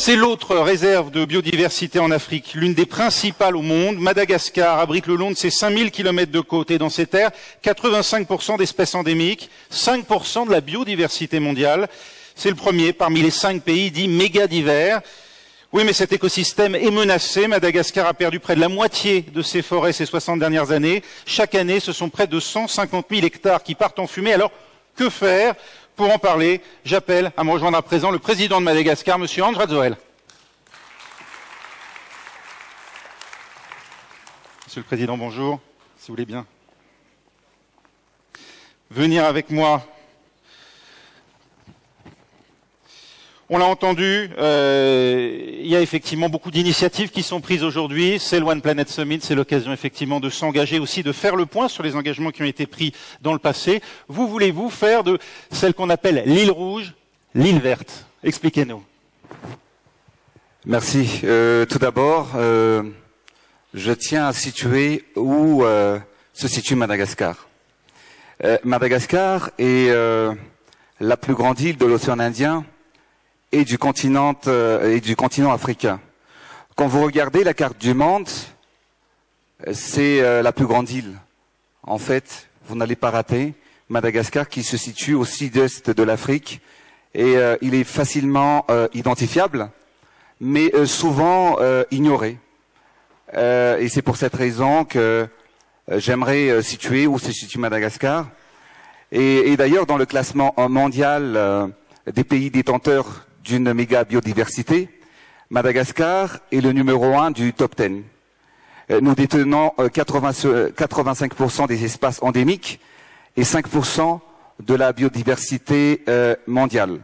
C'est l'autre réserve de biodiversité en Afrique, l'une des principales au monde. Madagascar abrite le long de ses 5000 km de côte et dans ses terres 85% d'espèces endémiques, 5% de la biodiversité mondiale. C'est le premier parmi les 5 pays dits méga divers. Oui, mais cet écosystème est menacé. Madagascar a perdu près de la moitié de ses forêts ces 60 dernières années. Chaque année, ce sont près de 150 000 hectares qui partent en fumée. Alors, que faire? Pour en parler, j'appelle à me rejoindre à présent le président de Madagascar, M. Hans Radzoel. Monsieur le Président, bonjour, si vous voulez bien venir avec moi. On l'a entendu, il y a effectivement beaucoup d'initiatives qui sont prises aujourd'hui. C'est le One Planet Summit, c'est l'occasion effectivement de s'engager aussi, de faire le point sur les engagements qui ont été pris dans le passé. Vous voulez-vous faire de celle qu'on appelle l'île rouge, l'île verte? Expliquez-nous. Merci. Tout d'abord, je tiens à situer où se situe Madagascar. Madagascar est la plus grande île de l'océan Indien et du continent africain. Quand vous regardez la carte du monde, c'est la plus grande île. En fait, vous n'allez pas rater Madagascar qui se situe au sud-est de l'Afrique et il est facilement identifiable, mais souvent ignoré. Et c'est pour cette raison que j'aimerais situer où se situe Madagascar. Et d'ailleurs, dans le classement mondial des pays détenteurs d'une méga biodiversité, Madagascar est le numéro 1 du top 10. Nous détenons 85% des espaces endémiques et 5% de la biodiversité mondiale.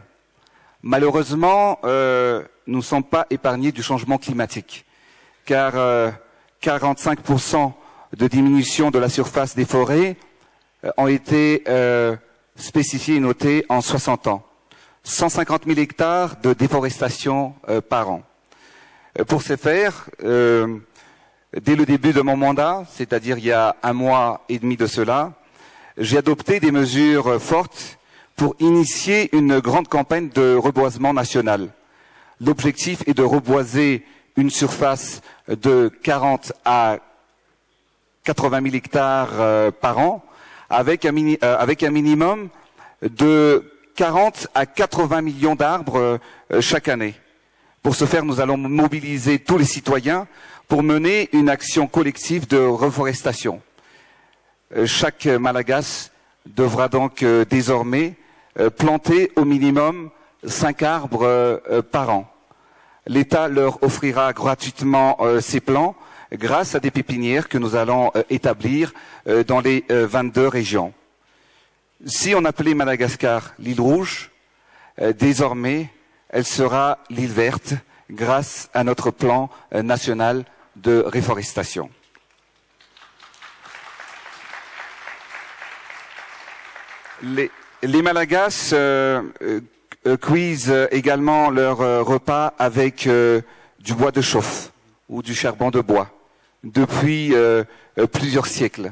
Malheureusement, nous ne sommes pas épargnés du changement climatique, car 45% de diminution de la surface des forêts ont été spécifiés et notés en 60 ans. 150 000 hectares de déforestation par an. Pour ce faire, dès le début de mon mandat, c'est-à-dire il y a 1 mois et demi de cela, j'ai adopté des mesures fortes pour initier une grande campagne de reboisement national. L'objectif est de reboiser une surface de 40 à 80 000 hectares par an, avec un minimum de 40 à 80 millions d'arbres chaque année. Pour ce faire, nous allons mobiliser tous les citoyens pour mener une action collective de reforestation. Chaque Malagas devra donc désormais planter au minimum 5 arbres par an. L'État leur offrira gratuitement ces plants grâce à des pépinières que nous allons établir dans les 22 régions. Si on appelait Madagascar l'île rouge, désormais, elle sera l'île verte grâce à notre plan national de reforestation. Les Malagas cuisent également leur repas avec du bois de chauffe ou du charbon de bois depuis plusieurs siècles.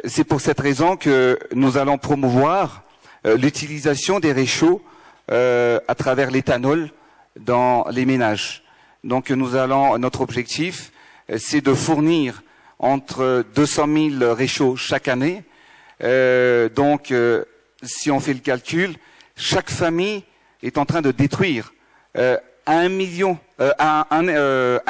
C'est pour cette raison que nous allons promouvoir l'utilisation des réchauds à travers l'éthanol dans les ménages. Donc notre objectif, c'est de fournir entre 200 000 réchauds chaque année. Si on fait le calcul, chaque famille est en train de détruire un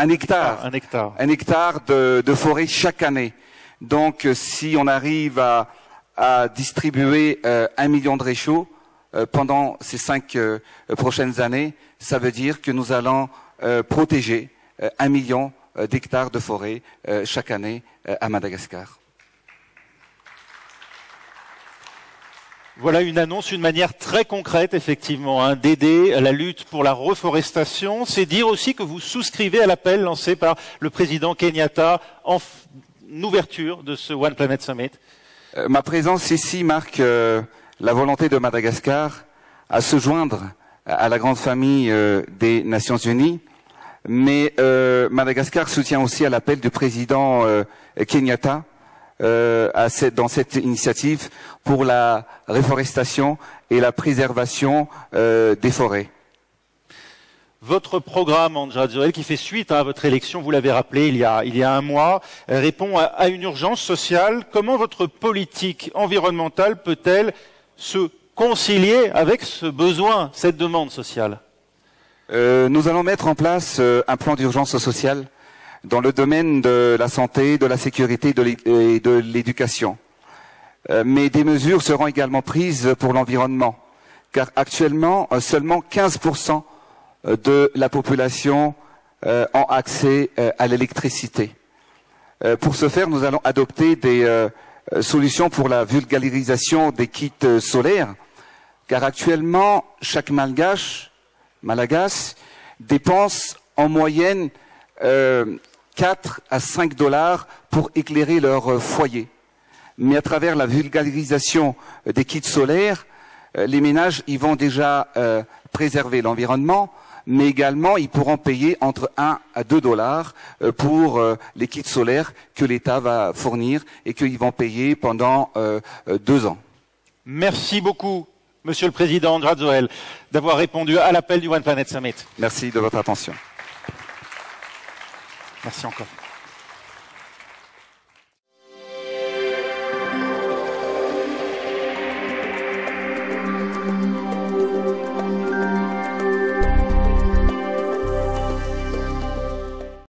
hectare de forêt chaque année. Donc, si on arrive à distribuer 1 million de réchauds pendant ces 5 prochaines années, ça veut dire que nous allons protéger 1 million d'hectares de forêt chaque année à Madagascar. Voilà une annonce, une manière très concrète, effectivement, d'aider à la lutte pour la reforestation. C'est dire aussi que vous souscrivez à l'appel lancé par le président Kenyatta en ouverture de ce One Planet Summit. Ma présence ici marque la volonté de Madagascar à se joindre à la grande famille des Nations Unies, mais Madagascar soutient aussi à l'appel du président Kenyatta dans cette initiative pour la reforestation et la préservation des forêts. Votre programme, Andrzej Zoel, qui fait suite à votre élection, vous l'avez rappelé il y a un mois, répond à une urgence sociale. Comment votre politique environnementale peut-elle se concilier avec ce besoin, cette demande sociale? Nous allons mettre en place un plan d'urgence sociale dans le domaine de la santé, de la sécurité et de l'éducation. Mais des mesures seront également prises pour l'environnement, car actuellement, seulement 15% de la population ont accès à l'électricité. Pour ce faire, nous allons adopter des solutions pour la vulgarisation des kits solaires, car actuellement, chaque Malgache dépense en moyenne 4 à 5 $ pour éclairer leur foyer. Mais à travers la vulgarisation des kits solaires, les ménages y vont déjà préserver l'environnement, mais également ils pourront payer entre 1 à 2 $ pour les kits solaires que l'État va fournir et qu'ils vont payer pendant 2 ans. Merci beaucoup, Monsieur le Président Andrzej Zoel, d'avoir répondu à l'appel du One Planet Summit. Merci de votre attention. Merci encore.